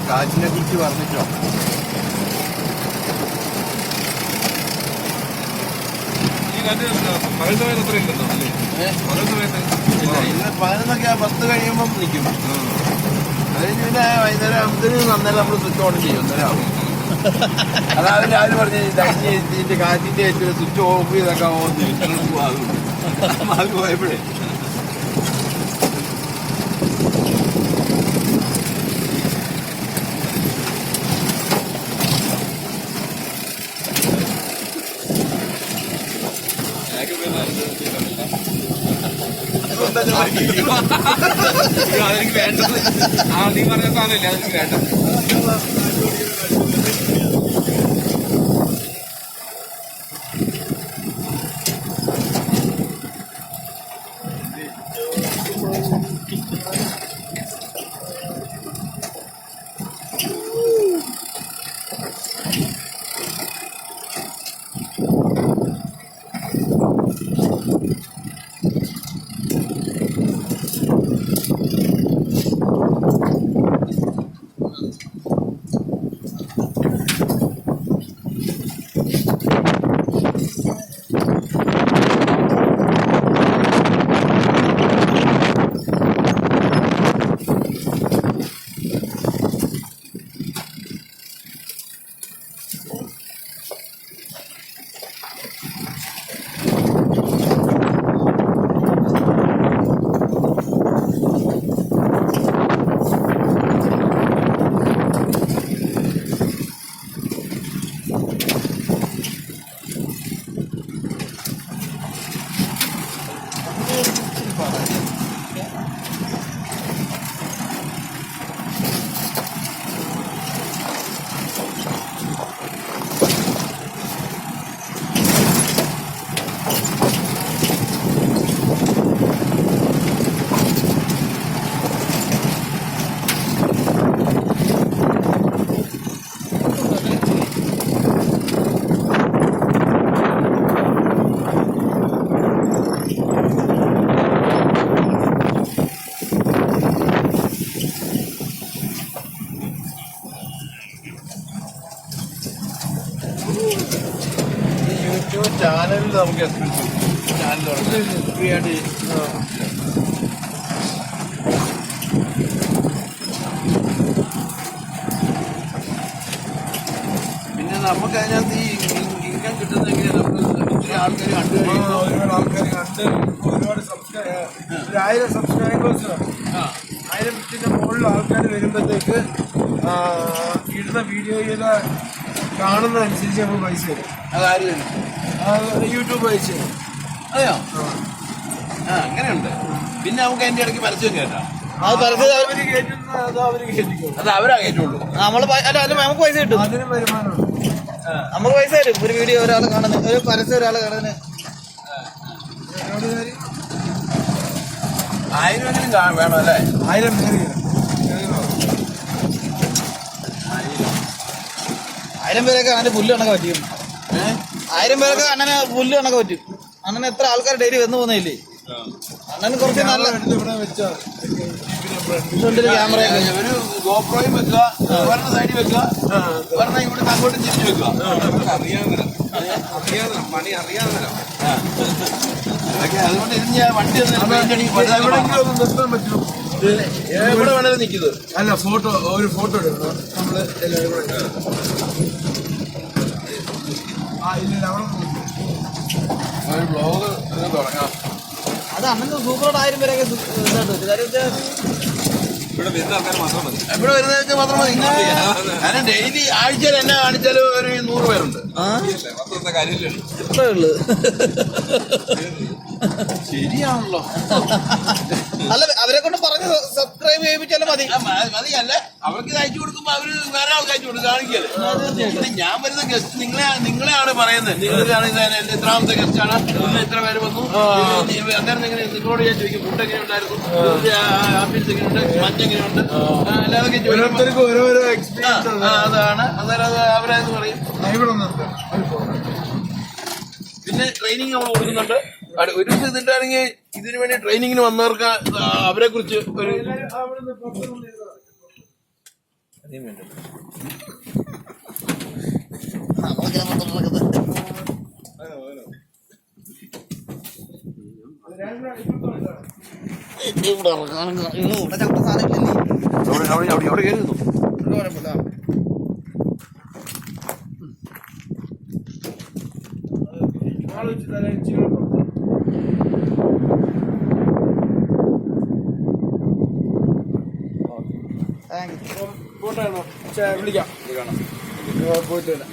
കാറ്റിനെ കുറിച്ച് പറഞ്ഞിട്ടോ? പകൽ സമയത്ത് അത്ര ഇല്ലല്ലോ അല്ലേ? പകൽ സമയത്ത് ഇന്ന് 11 10 കഴിയുമ്പം നിൽക്കും. അത് കഴിഞ്ഞ് പിന്നെ വൈകുന്നേരം ആകുമ്പത്തിന് നന്നായി നമ്മൾ സ്വിച്ച് ഓൺ ചെയ്യും. അന്നേരം ആവും. അതായത് രാവിലെ പറഞ്ഞ ഇതിന്റെ കാറ്റിന്റെ സ്വിച്ച് ഓഫ് ചെയ്തൊക്കെ അത് പോയപ്പോഴേ അതെനിക്ക് വേണ്ടത്. നീ പറഞ്ഞ സാധനമില്ല, അതെനിക്ക് വേണ്ടത്. യൂട്യൂബ് ചാനലിൽ നമുക്ക് ചാനൽ ഫ്രീ ആയിട്ട് പിന്നെ നമുക്ക് അതിനകത്ത് ഈ ഇൻകം കിട്ടുന്നെങ്കിൽ നമുക്ക് ആൾക്കാർ കണ്ടു കഴിയുമ്പോൾ ഒരുപാട് ആൾക്കാർ കണ്ട് ഒരുപാട് 1000 സബ്സ്ക്രൈബേഴ്സ് 1000 മുകളിൽ ആൾക്കാർ വരുമ്പോഴത്തേക്ക് ഇടുന്ന വീഡിയോയില് കാണുന്നതനുസരിച്ച് നമ്മൾ പൈസ തരും. അതാര് തന്നെ യൂട്യൂബ് പൈസ തരും. അതെയോ? അങ്ങനെയുണ്ട്. പിന്നെ നമുക്ക് അതിന്റെ ഇടയ്ക്ക് പരസ്യം കേട്ടാ അത് അവര് കയറ്റുന്ന അതോ അവര് കയറ്റിക്കോളും. അത് അവരാ കേട്ടുള്ളൂ. നമുക്ക് പൈസ കിട്ടും. അതിനും വരുമാനമുണ്ട്. നമുക്ക് പൈസ തരും. ഒരു വീഡിയോ ഒരാൾ കാണുന്നത്, ഒരു പരസ്യം ഒരാൾ കാണുന്നത് 1000 വേണം അല്ലേ? 1000 പേര് 1000 പേരൊക്കെ അണ്ണന് പുല്ല് കണക്ക് പറ്റും. 1000 പേരൊക്കെ അണ്ണന് പുല്ല് കണക്ക് പറ്റും. അണ്ണന് എത്ര ആൾക്കാർ ഡെയിലി വന്നു പോകുന്നില്ലേ? അണ്ണന് കുറച്ച് നല്ല ഇവിടെ വെച്ചാൽ ക്യാമറയൊക്കെ ഒരു ഗോപ്രോയും വെക്കുക, ഒരെണ്ണം സൈഡിൽ വെക്കുക, ഒരെണ്ണം ഇവിടുന്ന് അങ്ങോട്ടും തിരിച്ചു വെക്കുക. പണി അറിയാവുന്ന അതുകൊണ്ട് ഇതിന് ഞാൻ വണ്ടി എവിടെയെങ്കിലും ഒന്ന് നിർത്താൻ പറ്റുമോ? എവിടെ വേണേലും നിൽക്കുന്നത്. അല്ല, ഒരു ഫോട്ടോ എടുക്കണം നമ്മള്. ഇല്ല ഒരു ബ്ലോഗ് തുടങ്ങാം. അത് അണ്ണന് സൂപ്പറായിട്ട് 1000 പേരൊക്കെ ഇവിടെ വരുന്ന ആൾക്കാർ മാത്രം മതി. ഇവിടെ വരുന്നതൊക്കെ മാത്രം മതി. കാരണം ഡെയിലി ആഴ്ചയിൽ എന്നെ കാണിച്ചാലും ഒരു 100 പേരുണ്ട്. പത്രത്തെ കാര്യമില്ല. ഇത്രേ ഉള്ളു. ശരിയാണല്ലോ. അല്ല, അവരെ കൊണ്ട് പറഞ്ഞ് സബ്സ്ക്രൈബ് ചെയ്യിപ്പിച്ചാലും മതി. മതിയല്ല, അവർക്ക് ഇത് അയച്ചു കൊടുക്കുമ്പോ അവര് വേറെ ആൾക്ക് അയച്ചു കൊടുക്കും. കാണിക്കല് ഞാൻ വരുന്ന ഗസ്റ്റ് നിങ്ങളെയാണ് പറയുന്നത്. നിങ്ങൾക്കാണ് എത്രാമത്തെ ഗസ്റ്റാണ്, ഇന്ന് എത്ര പേര് വന്നു, അന്നേരം നിങ്ങളോട് ഞാൻ ചോദിക്കും ഫുഡ് എങ്ങനെ ഉണ്ടായിരുന്നു, ആംബിയൻസ് എങ്ങനെയുണ്ട്, മഞ്ഞ് എങ്ങനെയുണ്ട്, എല്ലാതൊക്കെ ഓരോരുത്തർക്കും ഓരോരോ എക്സ്പീരിയൻസ്. അതാണ്. അന്നേരം അത് അവരത് പറയും. ഇവിടെ പിന്നെ ട്രെയിനിങ് നമ്മൾ കൊടുക്കുന്നുണ്ട്. ഒരു ദിവസം ഇതിന്റെ ആണെങ്കിൽ ഇതിനു വേണ്ടി ട്രെയിനിങ്ങിന് വന്നവർക്ക് അവരെ കുറിച്ച് ഒരു ഇവിടെ ചവിട്ട സാധനം അവിടെ കയറുന്നു. കുഴപ്പമില്ല. Thank you. ഫോട്ടോ ആണോ വിളിക്കാം പോയിട്ട് വരാം.